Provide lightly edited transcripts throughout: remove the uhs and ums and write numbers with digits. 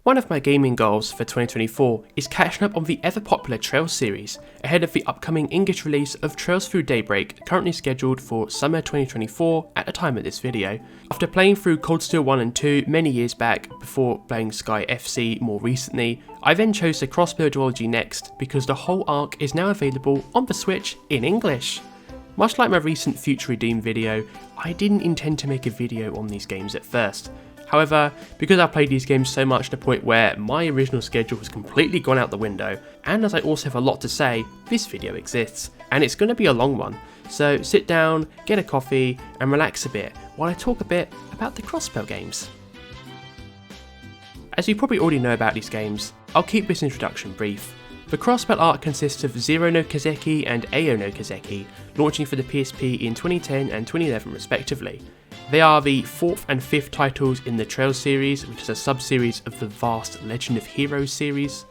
One of my gaming goals for 2024 is catching up on the ever popular Trails series, ahead of the upcoming English release of Trails Through Daybreak, currently scheduled for summer 2024 at the time of this video. After playing through Cold Steel 1 and 2 many years back, before playing Sky FC more recently, I then chose the Crossbell duology next because the whole arc is now available on the Switch in English. Much like my recent Future Redeem video, I didn't intend to make a video on these games at first. However, because I played these games so much to the point where my original schedule has completely gone out the window, and as I also have a lot to say, this video exists, and it's going to be a long one, so sit down, get a coffee, and relax a bit while I talk a bit about the Crossbell games. As you probably already know about these games, I'll keep this introduction brief. The Crossbell arc consists of Zero no Kazeki and Ao no Kazeki, launching for the PSP in 2010 and 2011 respectively. They are the 4th and 5th titles in the Trails series, which is a sub-series of the vast Legend of Heroes series.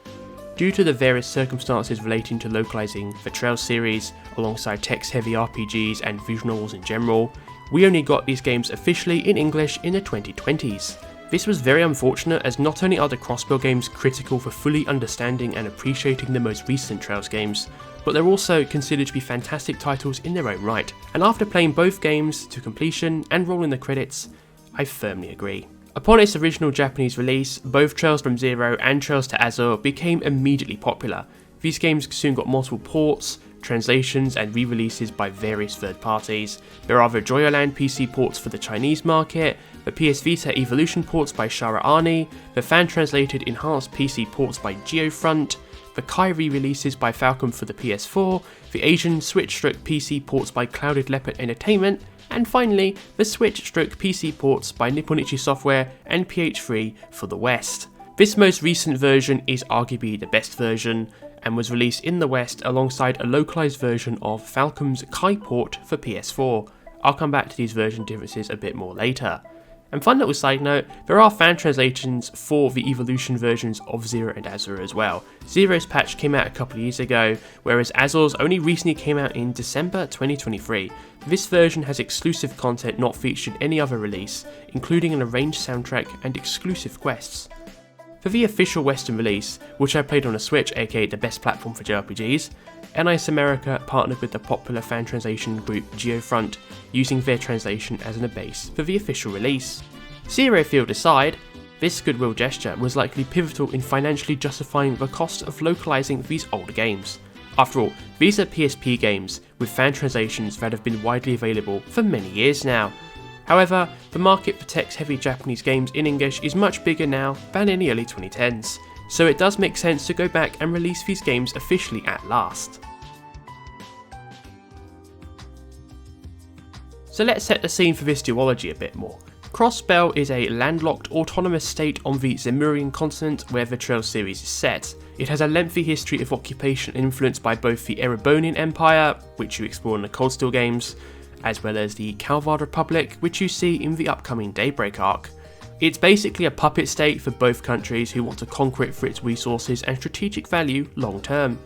Due to the various circumstances relating to localising the Trails series, alongside text-heavy RPGs and visual novels in general, we only got these games officially in English in the 2020s. This was very unfortunate, as not only are the Crossbell games critical for fully understanding and appreciating the most recent Trails games, but they're also considered to be fantastic titles in their own right, and after playing both games to completion and rolling the credits, I firmly agree. Upon its original Japanese release, both Trails from Zero and Trails to Azure became immediately popular. These games soon got multiple ports, translations and re-releases by various third parties. There are the Joyoland PC ports for the Chinese market, the PS Vita Evolution ports by Shara Arni, the fan-translated enhanced PC ports by Geofront, the Kai re-releases by Falcom for the PS4, the Asian Switch-stroke PC ports by Clouded Leopard Entertainment, and finally the Switch-stroke PC ports by Nipponichi Software and PH3 for the West. This most recent version is arguably the best version, and was released in the West alongside a localised version of Falcom's Kai port for PS4. I'll come back to these version differences a bit more later. And fun little side note, there are fan translations for the Evolution versions of Zero and Azure as well. Zero's patch came out a couple of years ago, whereas Azure's only recently came out in December 2023. This version has exclusive content not featured in any other release, including an arranged soundtrack and exclusive quests. For the official Western release, which I played on a Switch, aka the best platform for JRPGs, NIS America partnered with the popular fan translation group Geofront, using their translation as a base for the official release. Zero field aside, this goodwill gesture was likely pivotal in financially justifying the cost of localising these older games. After all, these are PSP games with fan translations that have been widely available for many years now. However, the market for text-heavy Japanese games in English is much bigger now than in the early 2010s, so it does make sense to go back and release these games officially at last. So let's set the scene for this duology a bit more. Crossbell is a landlocked autonomous state on the Zemurian continent where the Trails series is set. It has a lengthy history of occupation influenced by both the Erebonian Empire, which you explore in the Cold Steel games, as well as the Calvard Republic, which you see in the upcoming Daybreak arc. It's basically a puppet state for both countries who want to conquer it for its resources and strategic value long term.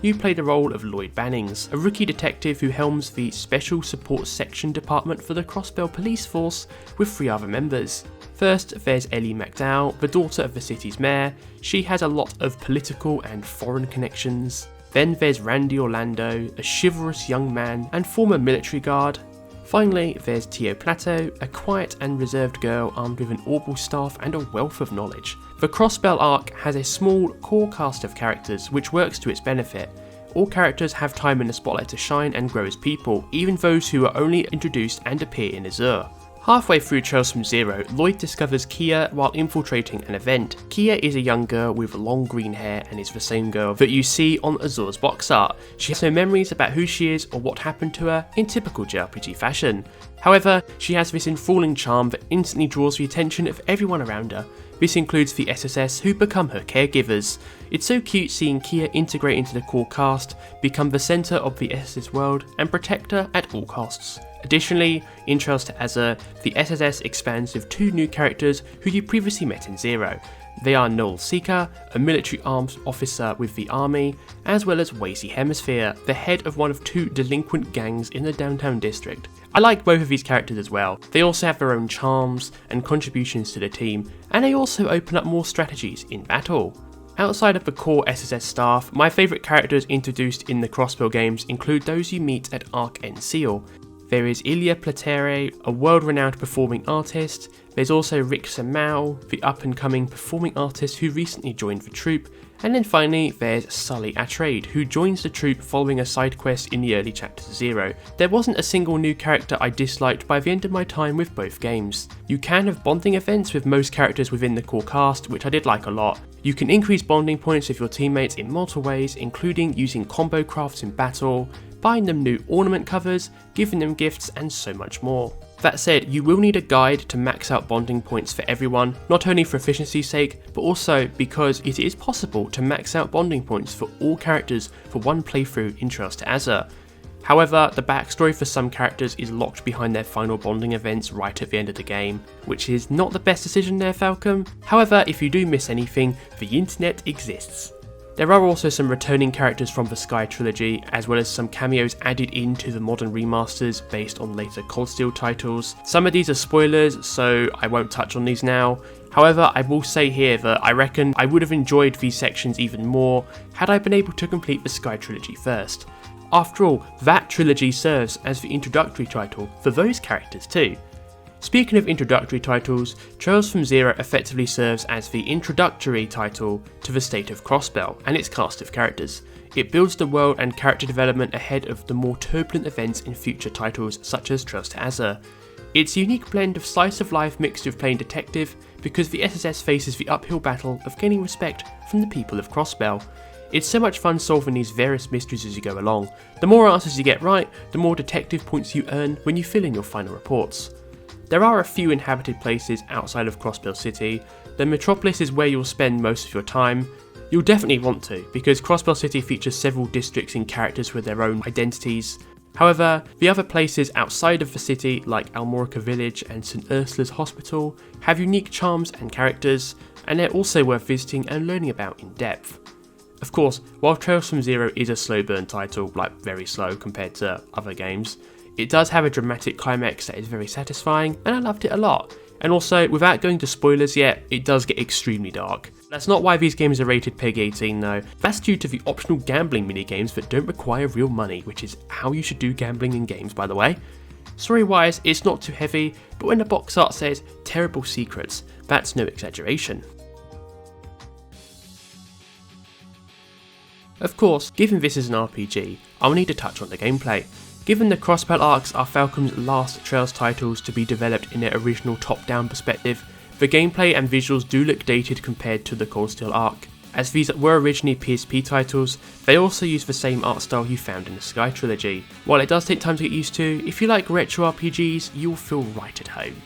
You play the role of Lloyd Bannings, a rookie detective who helms the Special Support Section Department for the Crossbell Police Force with 3 other members. First, there's Ellie McDowell, the daughter of the city's mayor. She has a lot of political and foreign connections. Then there's Randy Orlando, a chivalrous young man and former military guard. Finally, there's Tio Plateau, a quiet and reserved girl armed with an orbital staff and a wealth of knowledge. The Crossbell arc has a small core cast of characters which works to its benefit. All characters have time in the spotlight to shine and grow as people, even those who are only introduced and appear in Azure. Halfway through Trails from Zero, Lloyd discovers Kia while infiltrating an event. Kia is a young girl with long green hair and is the same girl that you see on Azure's box art. She has no memories about who she is or what happened to her in typical JRPG fashion. However, she has this enthralling charm that instantly draws the attention of everyone around her. This includes the SSS who become her caregivers. It's so cute seeing Kia integrate into the core cast, become the centre of the SSS world and protect her at all costs. Additionally, in Trails to Azure, the SSS expands with 2 new characters who you previously met in Zero. They are Noel Seeker, a military arms officer with the army, as well as Wazy Hemisphere, the head of one of 2 delinquent gangs in the downtown district. I like both of these characters as well. They also have their own charms and contributions to the team, and they also open up more strategies in battle. Outside of the core SSS staff, my favourite characters introduced in the Crossbell games include those you meet at Arc End Seal. There is Ilya Platere, a world-renowned performing artist. There's also Rixia, the up-and-coming performing artist who recently joined the troupe. And then finally, there's Sully Atreides, who joins the troupe following a side quest in the early chapters of Zero. There wasn't a single new character I disliked by the end of my time with both games. You can have bonding events with most characters within the core cast, which I did like a lot. You can increase bonding points with your teammates in multiple ways, including using combo crafts in battle, buying them new ornament covers, giving them gifts, and so much more. That said, you will need a guide to max out bonding points for everyone, not only for efficiency's sake, but also because it is possible to max out bonding points for all characters for one playthrough in Trails to Azure. However, the backstory for some characters is locked behind their final bonding events right at the end of the game, which is not the best decision there, Falcom. However, if you do miss anything, the internet exists. There are also some returning characters from the Sky trilogy, as well as some cameos added into the modern remasters based on later Cold Steel titles. Some of these are spoilers, so I won't touch on these now. However, I will say here that I reckon I would have enjoyed these sections even more had I been able to complete the Sky trilogy first. After all, that trilogy serves as the introductory title for those characters too. Speaking of introductory titles, Trails from Zero effectively serves as the introductory title to the state of Crossbell and its cast of characters. It builds the world and character development ahead of the more turbulent events in future titles such as Trails to Azure. It's a unique blend of slice of life mixed with playing detective because the SSS faces the uphill battle of gaining respect from the people of Crossbell. It's so much fun solving these various mysteries as you go along. The more answers you get right, the more detective points you earn when you fill in your final reports. There are a few inhabited places outside of Crossbell City. The metropolis is where you'll spend most of your time. You'll definitely want to, because Crossbell City features several districts and characters with their own identities. However, the other places outside of the city, like Almorica Village and St Ursula's Hospital, have unique charms and characters, and they're also worth visiting and learning about in depth. Of course, while Trails from Zero is a slow burn title, like very slow compared to other games, it does have a dramatic climax that is very satisfying, and I loved it a lot. And also, without going to spoilers yet, it does get extremely dark. That's not why these games are rated PEGI 18 though. That's due to the optional gambling minigames that don't require real money, which is how you should do gambling in games, by the way. Story wise, it's not too heavy, but when the box art says terrible secrets, that's no exaggeration. Of course, given this is an RPG, I'll need to touch on the gameplay. Given the Crossbell arcs are Falcom's last Trails titles to be developed in their original top-down perspective, the gameplay and visuals do look dated compared to the Cold Steel arc. As these were originally PSP titles, they also use the same art style you found in the Sky trilogy. While it does take time to get used to, if you like retro RPGs, you'll feel right at home.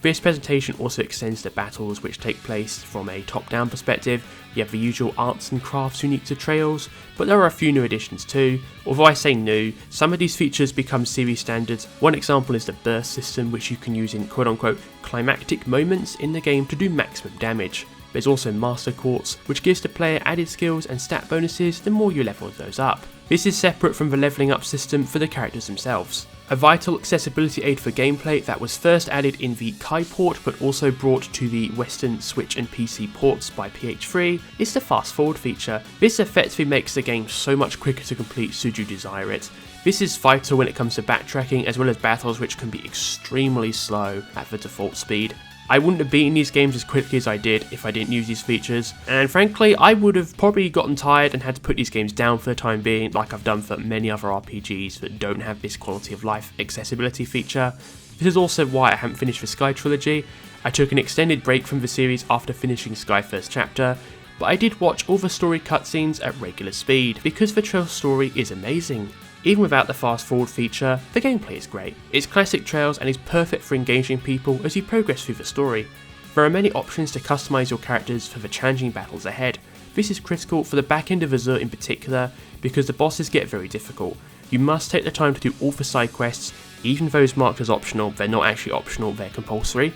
This presentation also extends to battles which take place from a top-down perspective. You have the usual arts and crafts unique to Trails, but there are a few new additions too. Although I say new, some of these features become series standards. One example is the burst system, which you can use in quote-unquote climactic moments in the game to do maximum damage. There's also Master Quartz, which gives the player added skills and stat bonuses the more you level those up. This is separate from the levelling up system for the characters themselves. A vital accessibility aid for gameplay that was first added in the Kai port but also brought to the Western Switch and PC ports by PH3 is the fast forward feature. This effectively makes the game so much quicker to complete should you desire it. This is vital when it comes to backtracking as well as battles which can be extremely slow at the default speed. I wouldn't have beaten these games as quickly as I did if I didn't use these features, and frankly I would have probably gotten tired and had to put these games down for the time being, like I've done for many other RPGs that don't have this quality of life accessibility feature. This is also why I haven't finished the Sky trilogy. I took an extended break from the series after finishing Sky First Chapter, but I did watch all the story cutscenes at regular speed because the Trails story is amazing. Even without the fast forward feature, the gameplay is great. It's classic Trails and is perfect for engaging people as you progress through the story. There are many options to customise your characters for the challenging battles ahead. This is critical for the back end of Azure in particular because the bosses get very difficult. You must take the time to do all the side quests, even those marked as optional. They're not actually optional, they're compulsory,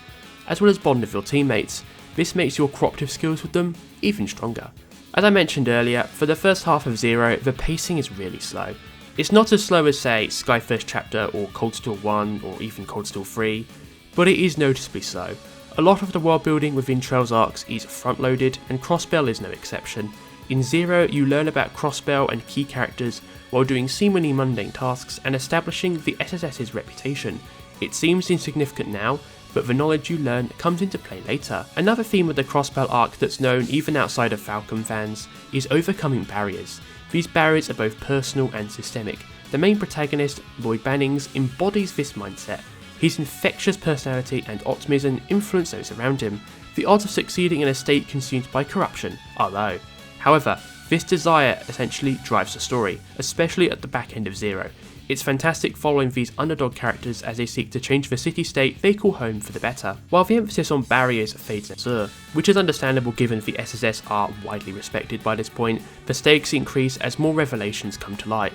as well as bond with your teammates. This makes your cooperative skills with them even stronger. As I mentioned earlier, for the first half of Zero, the pacing is really slow. It's not as slow as, say, Sky First Chapter or Cold Steel 1 or even Cold Steel 3, but it is noticeably so. A lot of the world building within Trails arcs is front loaded, and Crossbell is no exception. In Zero, you learn about Crossbell and key characters while doing seemingly mundane tasks and establishing the SSS's reputation. It seems insignificant now, but the knowledge you learn comes into play later. Another theme of the Crossbell arc that's known even outside of Falcon fans is overcoming barriers. These barriers are both personal and systemic. The main protagonist, Lloyd Bannings, embodies this mindset. His infectious personality and optimism influence those around him. The odds of succeeding in a state consumed by corruption are low. However, this desire essentially drives the story, especially at the back end of Zero. It's fantastic following these underdog characters as they seek to change the city-state they call home for the better, while the emphasis on barriers fades in Azure, which is understandable given the SSS are widely respected by this point. The stakes increase as more revelations come to light,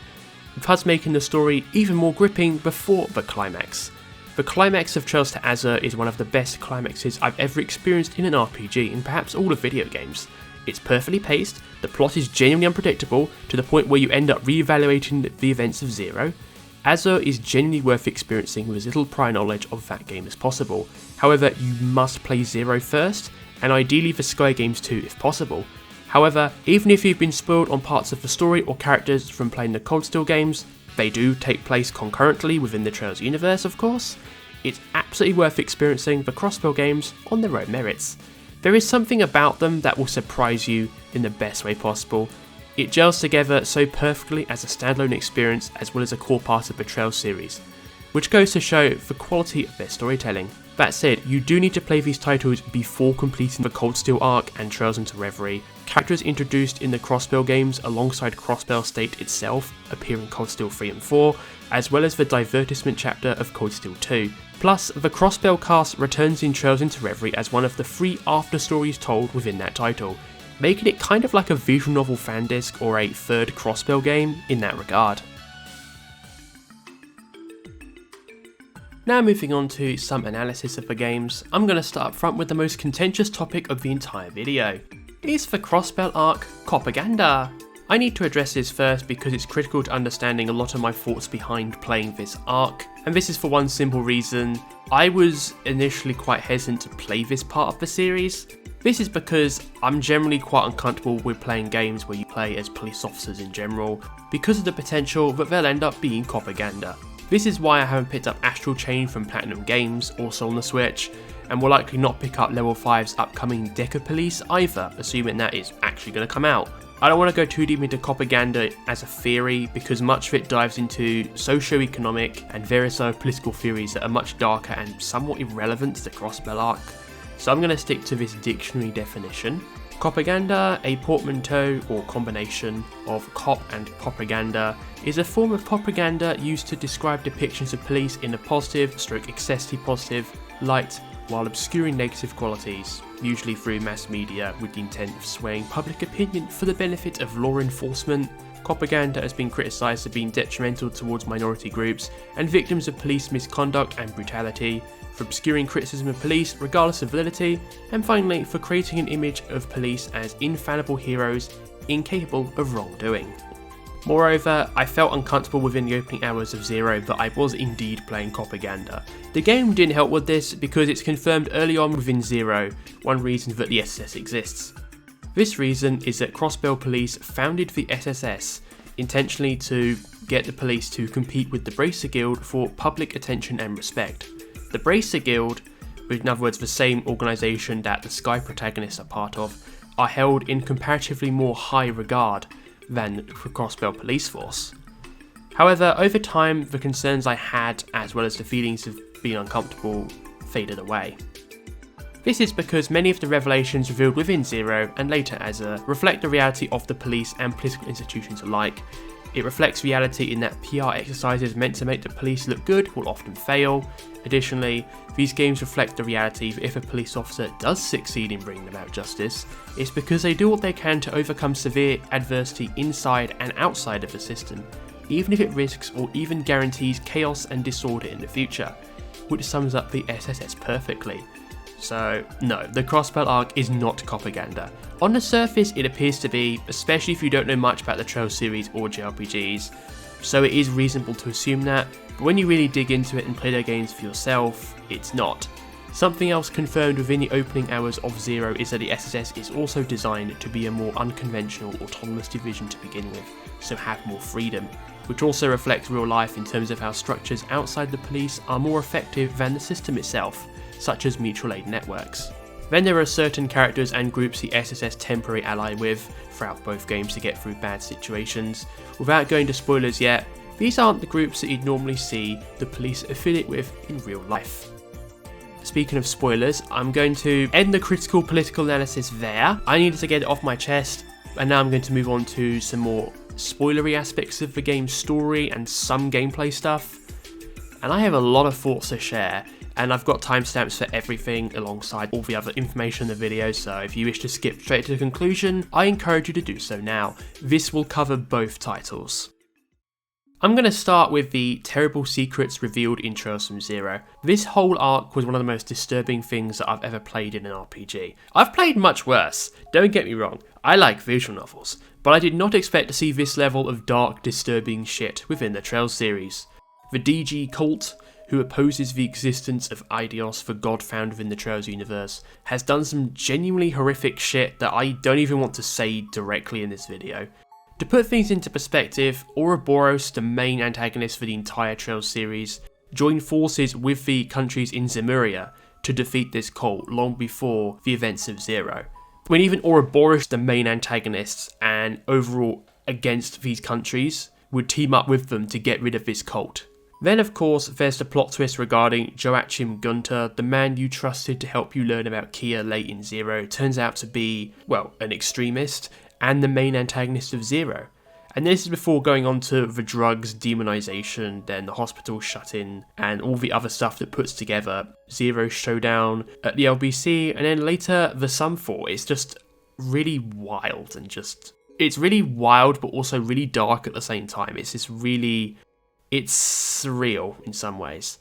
thus making the story even more gripping before the climax. The climax of Trails to Azure is one of the best climaxes I've ever experienced in an RPG in perhaps all of video games. It's perfectly paced, the plot is genuinely unpredictable to the point where you end up re-evaluating the events of Zero. Azure is genuinely worth experiencing with as little prior knowledge of that game as possible. However, you must play Zero first, and ideally the Sky games too if possible. However, even if you've been spoiled on parts of the story or characters from playing the Cold Steel games, they do take place concurrently within the Trails universe of course, it's absolutely worth experiencing the Crossbell games on their own merits. There is something about them that will surprise you in the best way possible. It gels together so perfectly as a standalone experience as well as a core part of the Trails series, which goes to show the quality of their storytelling. That said, you do need to play these titles before completing the Cold Steel arc and Trails into Reverie. Characters introduced in the Crossbell games alongside Crossbell State itself appear in Cold Steel 3 and 4, as well as the divertisement chapter of Cold Steel 2. Plus, the Crossbell cast returns in Trails into Reverie as one of the 3 after stories told within that title, making it kind of like a visual novel fan disc or a third Crossbell game in that regard. Now moving on to some analysis of the games, I'm going to start up front with the most contentious topic of the entire video. Is the Crossbell arc Copaganda? I need to address this first because it's critical to understanding a lot of my thoughts behind playing this arc, and this is for one simple reason. I was initially quite hesitant to play this part of the series. This is because I'm generally quite uncomfortable with playing games where you play as police officers in general, because of the potential that they'll end up being Copaganda. This is why I haven't picked up Astral Chain from Platinum Games, also on the Switch, and will likely not pick up Level 5's upcoming Deca Police either, assuming that is actually going to come out. I don't want to go too deep into Copaganda as a theory because much of it dives into socio-economic and various other political theories that are much darker and somewhat irrelevant to the Crossbell arc. So I'm going to stick to this dictionary definition. Copaganda, a portmanteau or combination of cop and propaganda, is a form of propaganda used to describe depictions of police in a positive, excessively positive light while obscuring negative qualities, usually through mass media with the intent of swaying public opinion for the benefit of law enforcement. Copaganda has been criticised as being detrimental towards minority groups and victims of police misconduct and brutality, for obscuring criticism of police regardless of validity, and finally for creating an image of police as infallible heroes incapable of wrongdoing. Moreover, I felt uncomfortable within the opening hours of Zero that I was indeed playing Copaganda. The game didn't help with this because it's confirmed early on within Zero, one reason that the SSS exists. This reason is that Crossbell Police founded the SSS intentionally to get the police to compete with the Bracer Guild for public attention and respect. The Bracer Guild, in other words the same organisation that the Sky protagonists are part of, are held in comparatively more high regard than the Crossbell Police Force. However, over time the concerns I had, as well as the feelings of being uncomfortable, faded away. This is because many of the revelations revealed within Zero and later Azure reflect the reality of the police and political institutions alike. It reflects reality in that PR exercises meant to make the police look good will often fail. Additionally, these games reflect the reality that if a police officer does succeed in bringing about justice, it's because they do what they can to overcome severe adversity inside and outside of the system, even if it risks or even guarantees chaos and disorder in the future, which sums up the SSS perfectly. So no, the Crossbell arc is not Copaganda. On the surface it appears to be, especially if you don't know much about the Trails series or JRPGs, so it is reasonable to assume that, but when you really dig into it and play their games for yourself, it's not. Something else confirmed within the opening hours of Zero is that the SSS is also designed to be a more unconventional, autonomous division to begin with, so have more freedom, which also reflects real life in terms of how structures outside the police are more effective than the system itself, such as mutual aid networks. Then there are certain characters and groups the SSS temporarily ally with throughout both games to get through bad situations. Without going to spoilers yet, these aren't the groups that you'd normally see the police affiliate with in real life. Speaking of spoilers, I'm going to end the critical political analysis there. I needed to get it off my chest, and now I'm going to move on to some more spoilery aspects of the game's story and some gameplay stuff. And I have a lot of thoughts to share, and I've got timestamps for everything alongside all the other information in the video, so if you wish to skip straight to the conclusion, I encourage you to do so now. This will cover both titles. I'm going to start with the terrible secrets revealed in Trails from Zero. This whole arc was one of the most disturbing things that I've ever played in an RPG. I've played much worse, don't get me wrong, I like visual novels, but I did not expect to see this level of dark, disturbing shit within the Trails series. The DG cult, who opposes the existence of Eidos, the god found within the Trails universe, has done some genuinely horrific shit that I don't even want to say directly in this video. To put things into perspective, Ouroboros, the main antagonist for the entire Trails series, joined forces with the countries in Zemuria to defeat this cult long before the events of Zero. When even Ouroboros, the main antagonists and overall against these countries, would team up with them to get rid of this cult. Then of course there's the plot twist regarding Joachim Gunther, the man you trusted to help you learn about Kia late in Zero, turns out to be, well, an extremist, and the main antagonist of Zero. And this is before going on to the drugs, demonization, then the hospital shut-in, and all the other stuff that puts together Zero's showdown at the LBC, and then later the Sunfall. It's just really wild and it's really wild but also really dark at the same time. It's surreal in some ways.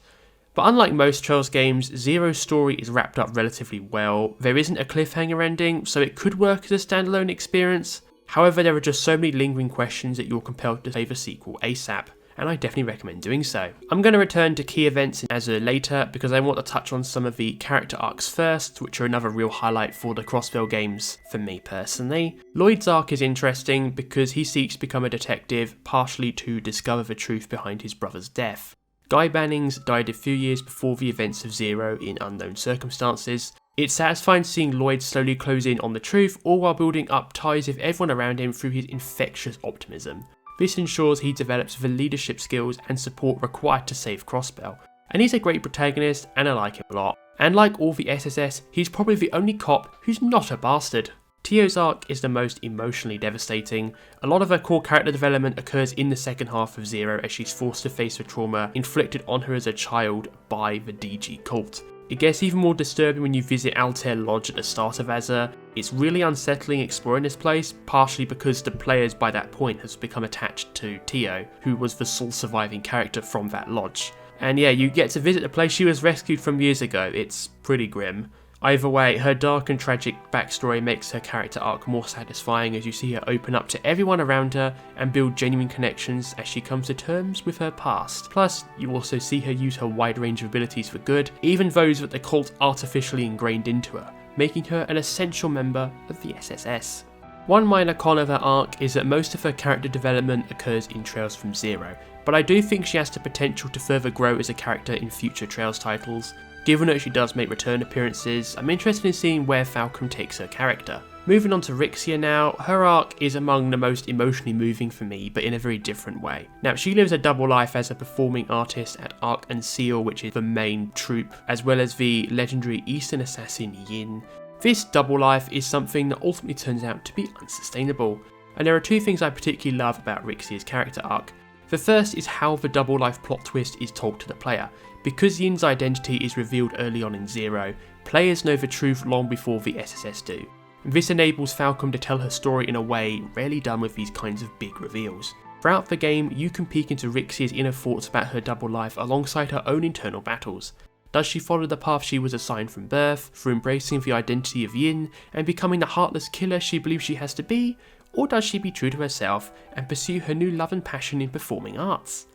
But unlike most Trails games, Zero's story is wrapped up relatively well. There isn't a cliffhanger ending, so it could work as a standalone experience. However, there are just so many lingering questions that you're compelled to play the sequel ASAP, and I definitely recommend doing so. I'm going to return to key events in Azure later because I want to touch on some of the character arcs first, which are another real highlight for the Crossbell games for me personally. Lloyd's arc is interesting because he seeks to become a detective, partially to discover the truth behind his brother's death. Guy Bannings died a few years before the events of Zero in unknown circumstances. It's satisfying seeing Lloyd slowly close in on the truth, all while building up ties with everyone around him through his infectious optimism. This ensures he develops the leadership skills and support required to save Crossbell. And he's a great protagonist and I like him a lot. And like all the SSS, he's probably the only cop who's not a bastard. Tio's arc is the most emotionally devastating. A lot of her core character development occurs in the second half of Zero as she's forced to face the trauma inflicted on her as a child by the DG cult. It gets even more disturbing when you visit Altair Lodge at the start of Azure. It's really unsettling exploring this place, partially because the players by that point has become attached to Tio, who was the sole surviving character from that lodge. And yeah, you get to visit the place she was rescued from years ago. It's pretty grim. Either way, her dark and tragic backstory makes her character arc more satisfying as you see her open up to everyone around her and build genuine connections as she comes to terms with her past. Plus, you also see her use her wide range of abilities for good, even those that the cult artificially ingrained into her, making her an essential member of the SSS. One minor con of her arc is that most of her character development occurs in Trails from Zero, but I do think she has the potential to further grow as a character in future Trails titles. Given that she does make return appearances, I'm interested in seeing where Falcom takes her character. Moving on to Rixia now, her arc is among the most emotionally moving for me, but in a very different way. Now, she lives a double life as a performing artist at Arc and Seal, which is the main troupe, as well as the legendary Eastern assassin Yin. This double life is something that ultimately turns out to be unsustainable, and there are two things I particularly love about Rixia's character arc. The first is how the double life plot twist is told to the player. Because Yin's identity is revealed early on in Zero, players know the truth long before the SSS do. This enables Falcom to tell her story in a way rarely done with these kinds of big reveals. Throughout the game, you can peek into Rixia's inner thoughts about her double life alongside her own internal battles. Does she follow the path she was assigned from birth, through embracing the identity of Yin and becoming the heartless killer she believes she has to be? or does she be true to herself and pursue her new love and passion in performing arts?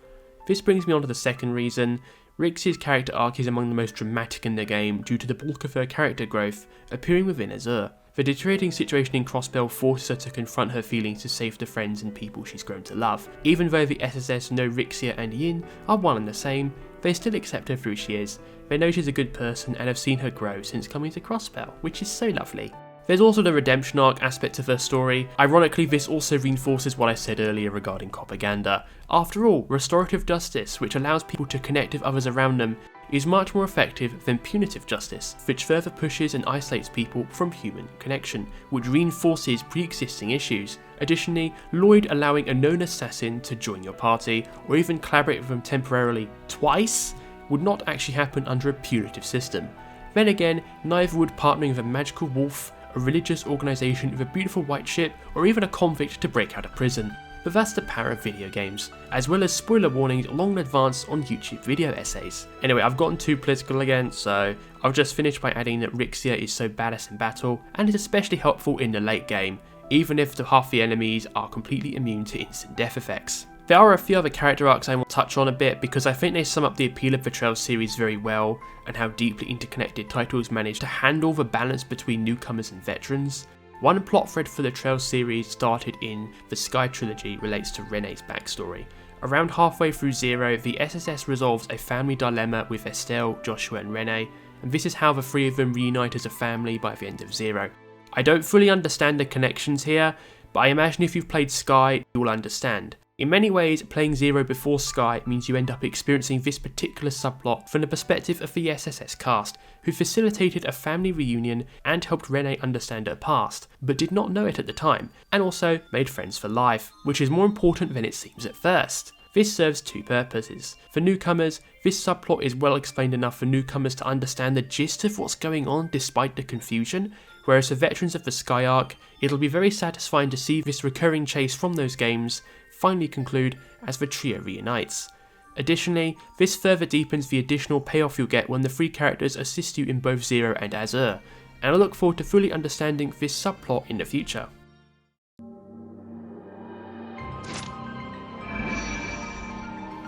This brings me on to the second reason. Rixia's character arc is among the most dramatic in the game due to the bulk of her character growth appearing within Azure. The deteriorating situation in Crossbell forces her to confront her feelings to save the friends and people she's grown to love. Even though the SSS know Rixia and Yin are one and the same, they still accept her for who she is. They know she's a good person and have seen her grow since coming to Crossbell, which is so lovely. There's also the redemption arc aspect of her story. Ironically, this also reinforces what I said earlier regarding Copaganda. After all, restorative justice, which allows people to connect with others around them, is much more effective than punitive justice, which further pushes and isolates people from human connection, which reinforces pre-existing issues. Additionally, Lloyd allowing a known assassin to join your party, or even collaborate with them temporarily twice, would not actually happen under a punitive system. Then again, neither would partnering with a magical wolf, a religious organisation with a beautiful white ship, or even a convict to break out of prison. But that's the power of video games, as well as spoiler warnings long in advance on YouTube video essays. Anyway, I've gotten too political again, so I'll just finish by adding that Rixia is so badass in battle, and is especially helpful in the late game, even if half the enemies are completely immune to instant death effects. There are a few other character arcs I want to touch on a bit because I think they sum up the appeal of the Trails series very well, and how deeply interconnected titles manage to handle the balance between newcomers and veterans. One plot thread for the Trails series started in the Sky trilogy relates to Rene's backstory. Around halfway through Zero, the SSS resolves a family dilemma with Estelle, Joshua and Rene, and this is how the three of them reunite as a family by the end of Zero. I don't fully understand the connections here, but I imagine if you've played Sky, you'll understand. In many ways, playing Zero before Sky means you end up experiencing this particular subplot from the perspective of the SSS cast, who facilitated a family reunion and helped Rene understand her past, but did not know it at the time, and also made friends for life, which is more important than it seems at first. This serves two purposes. For newcomers, this subplot is well explained enough for newcomers to understand the gist of what's going on despite the confusion, whereas for veterans of the Sky arc, it'll be very satisfying to see this recurring chase from those games finally conclude as the trio reunites. Additionally, this further deepens the additional payoff you'll get when the three characters assist you in both Zero and Azure, and I look forward to fully understanding this subplot in the future.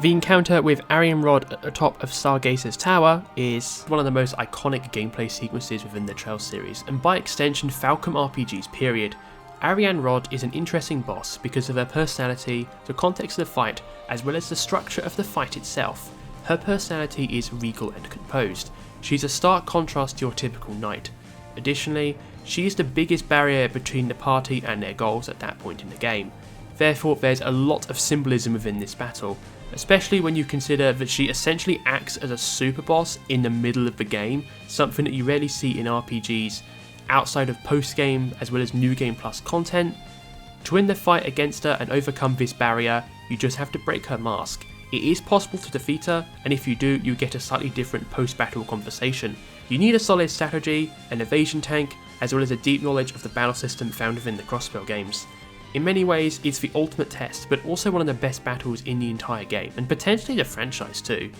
The encounter with Arianhrod at the top of Stargaze's tower is one of the most iconic gameplay sequences within the Trails series, and by extension Falcom RPGs period. Arianhrod is an interesting boss because of her personality, the context of the fight, as well as the structure of the fight itself. Her personality is regal and composed. She's a stark contrast to your typical knight. Additionally, she is the biggest barrier between the party and their goals at that point in the game. Therefore, there's a lot of symbolism within this battle, especially when you consider that she essentially acts as a super boss in the middle of the game, something that you rarely see in RPGs, outside of post-game as well as new game plus content. To win the fight against her and overcome this barrier, you just have to break her mask. It is possible to defeat her, and if you do, you get a slightly different post-battle conversation. You need a solid strategy, an evasion tank, as well as a deep knowledge of the battle system found within the Crossbell games. In many ways, it's the ultimate test, but also one of the best battles in the entire game, and potentially the franchise too.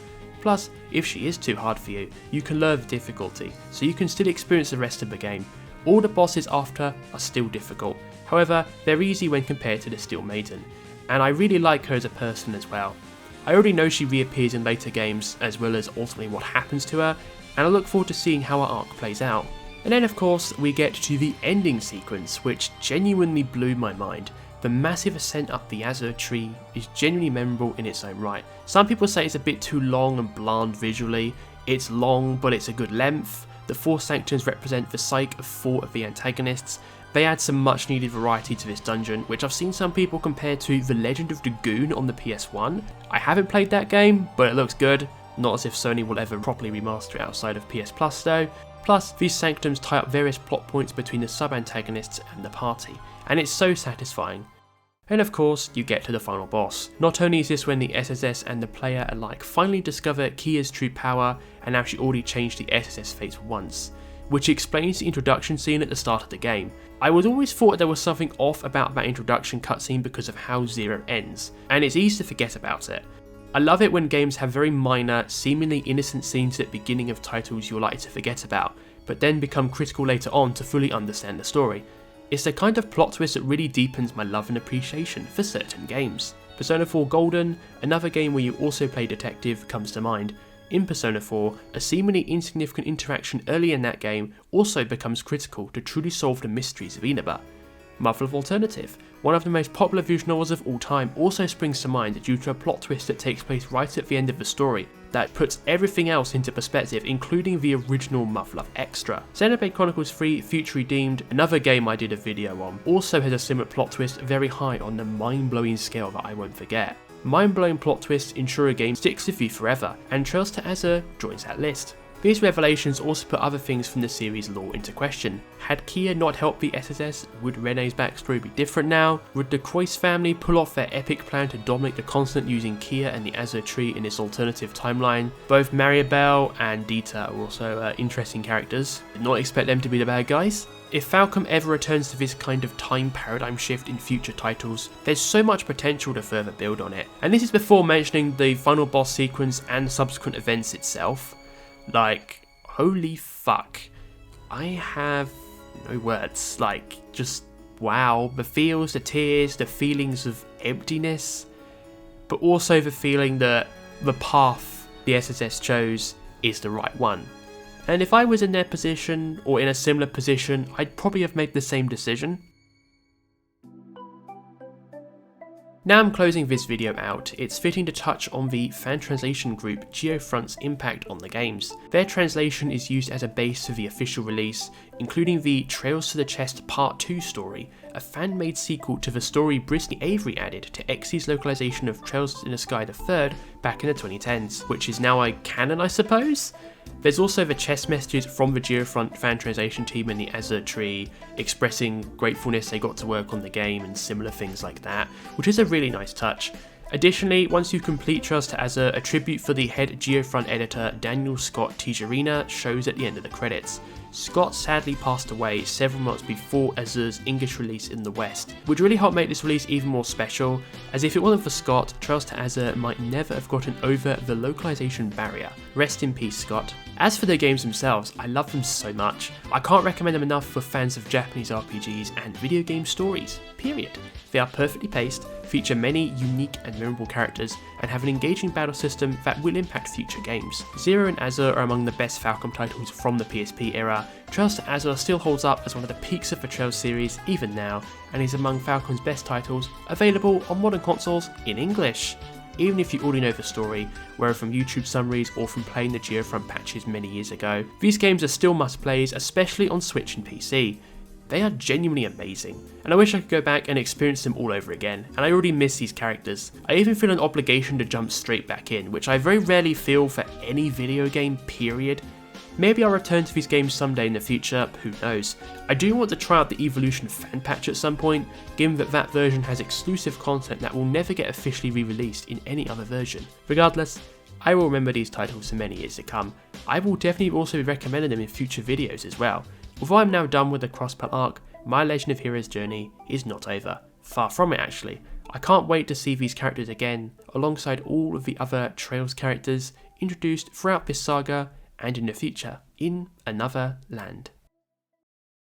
Plus, if she is too hard for you, you can lower the difficulty, so you can still experience the rest of the game. All the bosses after are still difficult, however, they're easy when compared to the Steel Maiden, and I really like her as a person as well. I already know she reappears in later games, as well as ultimately what happens to her, and I look forward to seeing how her arc plays out. And then of course, we get to the ending sequence, which genuinely blew my mind. The massive ascent up the Azure tree is genuinely memorable in its own right. Some people say it's a bit too long and bland visually. It's long, but it's a good length. The 4 sanctums represent the psyche of 4 of the antagonists. They add some much needed variety to this dungeon, which I've seen some people compare to The Legend of Dragoon on the PS1. I haven't played that game, but it looks good. Not as if Sony will ever properly remaster it outside of PS Plus though. Plus, these sanctums tie up various plot points between the sub-antagonists and the party, and it's so satisfying. And of course, you get to the final boss. Not only is this when the SSS and the player alike finally discover Kia's true power, and how she already changed the SSS fates once, which explains the introduction scene at the start of the game. I was always thought there was something off about that introduction cutscene because of how Zero ends, and it's easy to forget about it. I love it when games have very minor, seemingly innocent scenes at the beginning of titles you're likely to forget about, but then become critical later on to fully understand the story. It's the kind of plot twist that really deepens my love and appreciation for certain games. Persona 4 Golden, another game where you also play detective, comes to mind. In Persona 4, a seemingly insignificant interaction early in that game also becomes critical to truly solve the mysteries of Inaba. Mother of Alternative, one of the most popular visual novels of all time, also springs to mind due to a plot twist that takes place right at the end of the story that puts everything else into perspective, including the original Mufflove Extra. Xenoblade Chronicles 3 Future Redeemed, another game I did a video on, also has a similar plot twist very high on the mind-blowing scale that I won't forget. Mind-blowing plot twists ensure a game sticks with you forever, and Trails to Azure joins that list. These revelations also put other things from the series' lore into question. Had Kia not helped the SSS, would Rene's backstory be different now? Would the Croix family pull off their epic plan to dominate the continent using Kia and the Azure Tree in this alternative timeline? Both Maribel and Dita are also interesting characters. Did not expect them to be the bad guys. If Falcom ever returns to this kind of time paradigm shift in future titles, there's so much potential to further build on it. And this is before mentioning the final boss sequence and subsequent events itself. Like, holy fuck, I have no words. Like, just wow, the feels, the tears, the feelings of emptiness, but also the feeling that the path the SSS chose is the right one. And if I was in their position, or in a similar position, I'd probably have made the same decision. Now I'm closing this video out, it's fitting to touch on the fan translation group Geofront's impact on the games. Their translation is used as a base for the official release, including the Trails to the Chest Part 2 story, a fan-made sequel to the story Brittany Avery added to Xyz's localization of Trails in the Sky III back in the 2010s, which is now canon, I suppose? There's also the chest messages from the Geofront fan translation team in the Azure Tree, expressing gratefulness they got to work on the game and similar things like that, which is a really nice touch. Additionally, once you complete Trails to Azure, a tribute for the head Geofront editor Daniel Scott Tijerina shows at the end of the credits. Scott sadly passed away several months before Azure's English release in the West, which really helped make this release even more special, as if it wasn't for Scott, Trails to Azure might never have gotten over the localization barrier. Rest in peace, Scott. As for the games themselves, I love them so much. I can't recommend them enough for fans of Japanese RPGs and video game stories, period. They are perfectly paced, feature many unique and memorable characters, and have an engaging battle system that will impact future games. Zero and Azure are among the best Falcom titles from the PSP era. Trails to Azure still holds up as one of the peaks of the Trails series even now, and is among Falcom's best titles, available on modern consoles in English. Even if you already know the story, whether from YouTube summaries or from playing the Geofront patches many years ago, these games are still must-plays, especially on Switch and PC. They are genuinely amazing, and I wish I could go back and experience them all over again, and I already miss these characters. I even feel an obligation to jump straight back in, which I very rarely feel for any video game, period. Maybe I'll return to these games someday in the future, who knows. I do want to try out the Evolution fan patch at some point, given that that version has exclusive content that will never get officially re-released in any other version. Regardless, I will remember these titles for many years to come. I will definitely also be recommending them in future videos as well. Although I'm now done with the Crossbell arc, my Legend of Heroes journey is not over. Far from it, actually. I can't wait to see these characters again, alongside all of the other Trails characters introduced throughout this saga and in the future, in another land.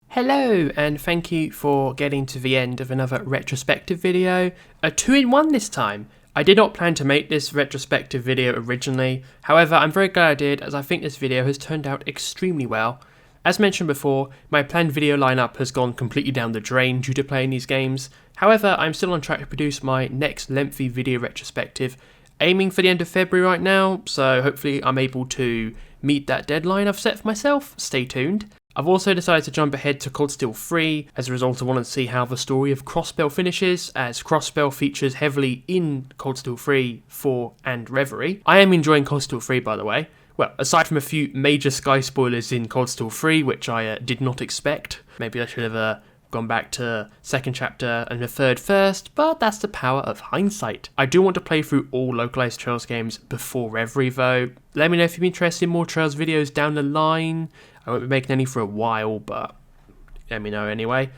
Hello, and thank you for getting to the end of another retrospective video. A 2-in-1 this time. I did not plan to make this retrospective video originally, however I'm very glad I did, as I think this video has turned out extremely well. As mentioned before, my planned video lineup has gone completely down the drain due to playing these games. However, I'm still on track to produce my next lengthy video retrospective, aiming for the end of February right now, so hopefully I'm able to meet that deadline I've set for myself. Stay tuned. I've also decided to jump ahead to Cold Steel 3 as a result. I wanted to see how the story of Crossbell finishes, as Crossbell features heavily in Cold Steel 3, 4 and Reverie. I am enjoying Cold Steel 3, by the way. Well, aside from a few major Sky spoilers in Cold Steel 3, which I did not expect. Maybe I should have gone back to second chapter and the third first, but that's the power of hindsight. I do want to play through all localized Trails games before Reverie though. Let me know if you're interested in more Trails videos down the line. I won't be making any for a while, but let me know anyway.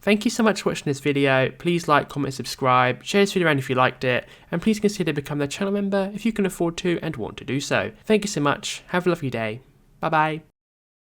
Thank you so much for watching this video. Please like, comment, subscribe, share this video around if you liked it, and please consider becoming a channel member if you can afford to and want to do so. Thank you so much. Have a lovely day. Bye bye.